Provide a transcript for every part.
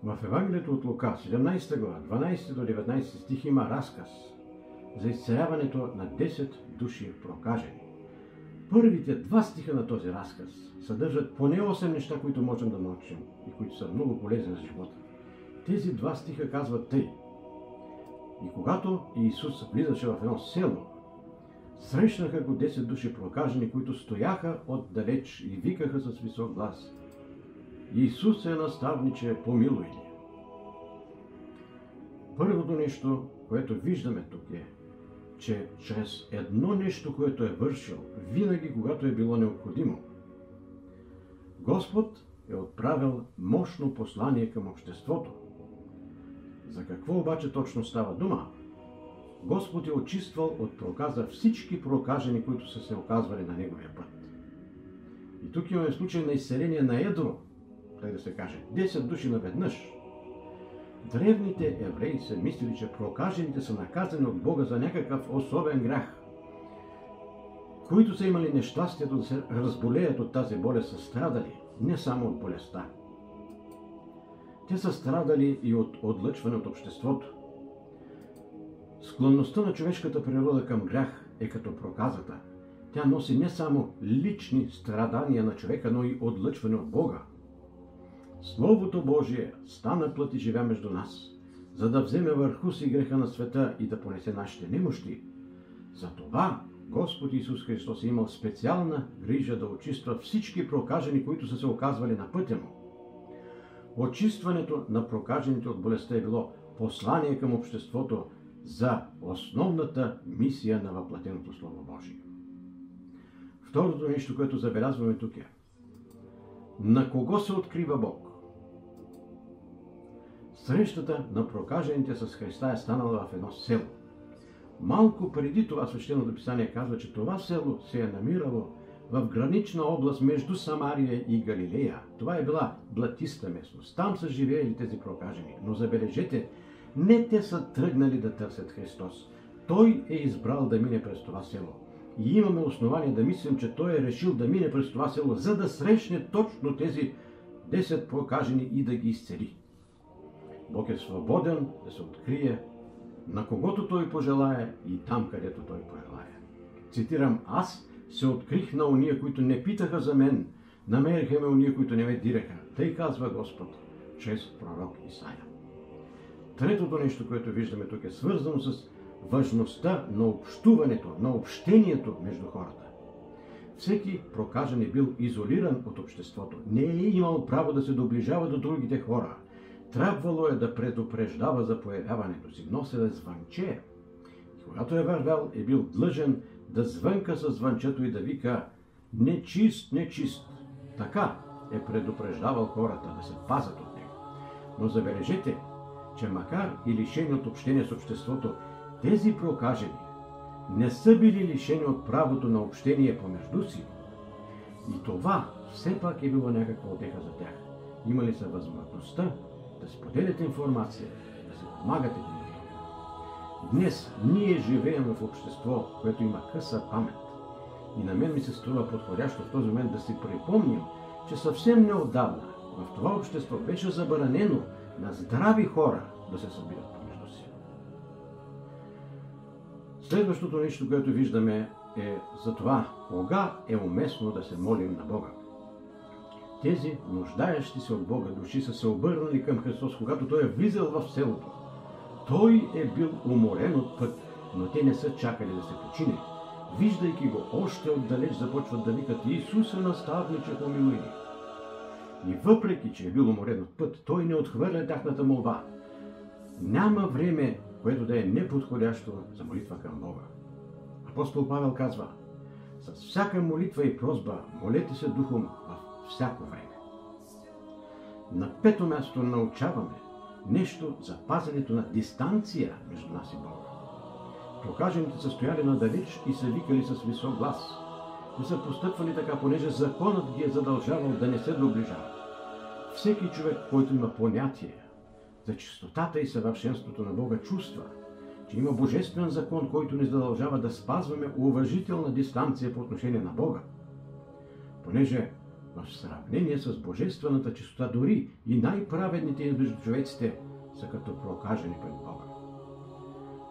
В Евангелието от Лука, 17 глава, 12 до 19 стих има разказ за изцеляването на 10 души прокажени. Първите два стиха на този разказ съдържат поне 8 неща, които можем да научим и които са много полезни за живота. Тези два стиха казват тъй: и когато Исус влизаше в едно село, срещнаха го 10 души прокажени, които стояха отдалеч и викаха с висок глас: Исусе, наставниче, помилуй ни. Първото нещо, което виждаме тук е, че чрез едно нещо, което е вършил, винаги когато е било необходимо, Господ е отправил мощно послание към обществото. За какво обаче точно става дума? Господ е очиствал от проказа всички прокажени, които са се оказвали на неговия път. И тук имаме случай на изцеление на едро, тъй да се каже, 10 души наведнъж. Древните евреи са мислили, че прокажените са наказани от Бога за някакъв особен грях. Които са имали нещастието да се разболеят от тази болест, са страдали не само от болестта. Те са страдали и от отлъчване от обществото. Склонността на човешката природа към грях е като проказата. Тя носи не само лични страдания на човека, но и отлъчване от Бога. Словото Божие стана плът и живя между нас, за да вземе върху си греха на света и да понесе нашите немощи. Затова Господ Исус Христос е имал специална грижа да очиства всички прокажени, които са се оказвали на пътя му. Очистването на прокажените от болестта е било послание към обществото за основната мисия на въплатеното Слово Божие. Второто нещо, което забелязваме тук е: на кого се открива Бог? Срещата на прокажените с Христа е станала в едно село. Малко преди това Свещеното писание казва, че това село се е намирало в гранична област между Самария и Галилея. Това е била блатиста местност. Там са живеели тези прокажени. Но забележете, не те са тръгнали да търсят Христос. Той е избрал да мине през това село. И имаме основание да мислим, че Той е решил да мине през това село, за да срещне точно тези 10 прокажени и да ги изцели. Бог е свободен да се открие на когото Той пожелае и там, където Той пожелае. Цитирам: аз се открих на уния, които не питаха за мен, намериха ме уния, които не ме дираха. Тъй казва Господ чрез пророк Исаия. Третото нещо, което виждаме тук, е свързано с важността на общуването, на общението между хората. Всеки прокажен е бил изолиран от обществото. Не е имал право да се доближава до другите хора. Трябвало е да предупреждава за появяването си, носил е звънче. И когато е вървял, е бил длъжен да звънка със звънчето и да вика: нечист, нечист. Така е предупреждавал хората да се пазят от него. Но забележете, че макар и лишени от общение с обществото, тези прокажени не са били лишени от правото на общение помежду си. И това все пак е било някаква утеха за тях. Имали са възможността да споделят информация, да се помагат един на друг. Днес ние живеем в общество, което има къса памет. И на мен ми се струва подходящо в този момент да си припомним, че съвсем неотдавна в това общество беше забранено на здрави хора да се събират помежду си. Следващото нещо, което виждаме, е за това кога е уместно да се молим на Бога. Тези нуждаещи се от Бога души са се обърнали към Христос, когато Той е влизал в селото. Той е бил уморен от път, но те не са чакали да се почине. Виждайки го още отдалеч, започват да викат: Исусе, наставниче, помилуй ни. И въпреки, че е бил уморен от път, Той не отхвърля тяхната молба. Няма време, което да е неподходящо за молитва към Бога. Апостол Павел казва: с всяка молитва и просба молете се духом във всяко време. На пето място научаваме нещо за пазенето на дистанция между нас и Бога. Прокажените са стояли надалеч и са викали с висок глас. Те са постъпвали така, понеже законът ги е задължавал да не се доближават. Всеки човек, който има понятие за чистотата и съвършенството на Бога, чувства, че има божествен закон, който ни задължава да спазваме уважителна дистанция по отношение на Бога. Понеже в сравнение с божествената чистота, дори и най-праведните между човеците са като прокажени пред Бога.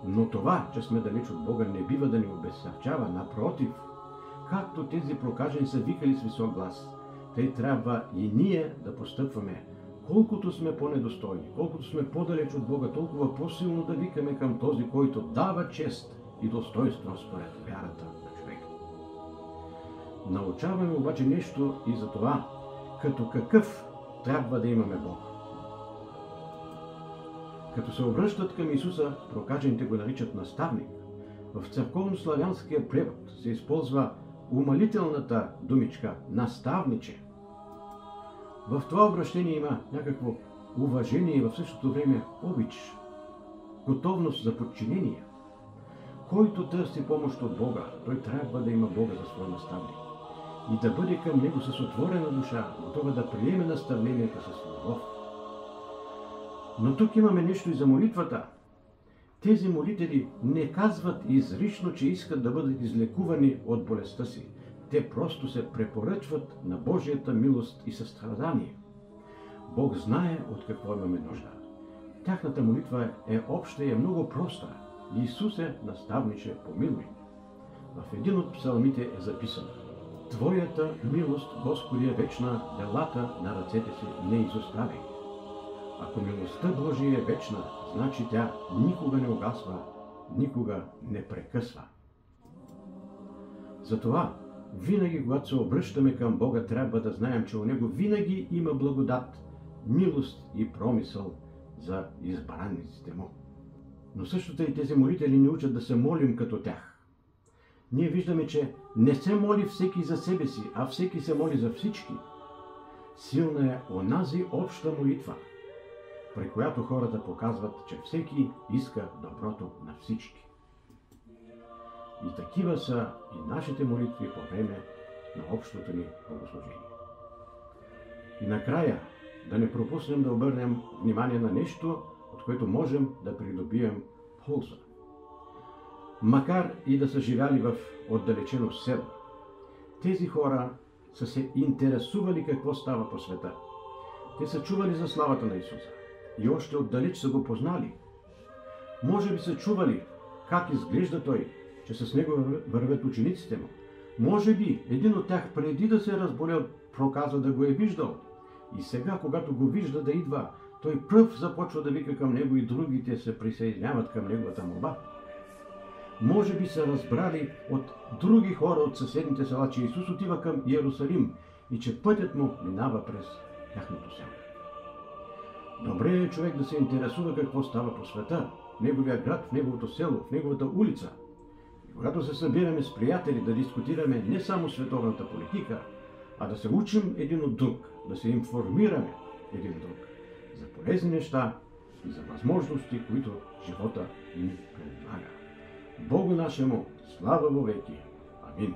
Но това, че сме далеч от Бога, не бива да ни обезсърчава. Напротив, както тези прокажени са викали с висок глас, тъй трябва и ние да постъпваме. Колкото сме по-недостойни, колкото сме по-далеч от Бога, толкова по-силно да викаме към този, който дава чест и достоинство според вярата на човека. Научаваме обаче нещо и за това, като какъв трябва да имаме Бог. Като се обръщат към Исуса, прокажените го наричат наставник. В църковно-славянския превод се използва умалителната думичка наставниче. В това обращение има някакво уважение и в същото време обич, готовност за подчинение. Който търси помощ от Бога, той трябва да има Бога за свой наставник и да бъде към него с отворена душа, готова да приеме наставленията с любов. Но тук имаме нещо и за молитвата. Тези молители не казват изрично, че искат да бъдат излекувани от болестта си. Те просто се препоръчват на Божията милост и състрадание. Бог знае от какво имаме нужда. Тяхната молитва е обща и е много проста. Исусе, наставниче, помилуй. В един от псалмите е записано: Твоята милост, Господи, е вечна, делата на ръцете си не изоставяй. Ако милостта Божия е вечна, значи тя никога не угасва, никога не прекъсва. Затова, винаги, когато се обръщаме към Бога, трябва да знаем, че у Него винаги има благодат, милост и промисъл за избраниците Му. Но също и тези молители ни учат да се молим като тях. Ние виждаме, че не се моли всеки за себе си, а всеки се моли за всички. Силна е онази обща молитва, при която хората показват, че всеки иска доброто на всички. И такива са и нашите молитви по време на общото ни богослужение. И накрая, да не пропуснем да обърнем внимание на нещо, от което можем да придобием полза. Макар и да са живяли в отдалечено село, тези хора са се интересували какво става по света. Те са чували за славата на Исуса и още отдалеч са го познали. Може би са чували как изглежда Той, че с Него вървят учениците Му. Може би един от тях преди да се разболял проказва да го е виждал. И сега, когато го вижда да идва, той пръв започва да вика към Него и другите се присъединяват към Неговата молба. Може би са разбрали от други хора от съседните села, че Исус отива към Иерусалим и че пътят Му минава през тяхното село. Добре е човек да се интересува какво става по света, в неговия град, в неговото село, в неговата улица. И когато се събираме с приятели да дискутираме не само световната политика, а да се учим един от друг, да се информираме един друг за полезни неща и за възможности, които живота ни предлага. Богу нашему слава вовеки. Амин.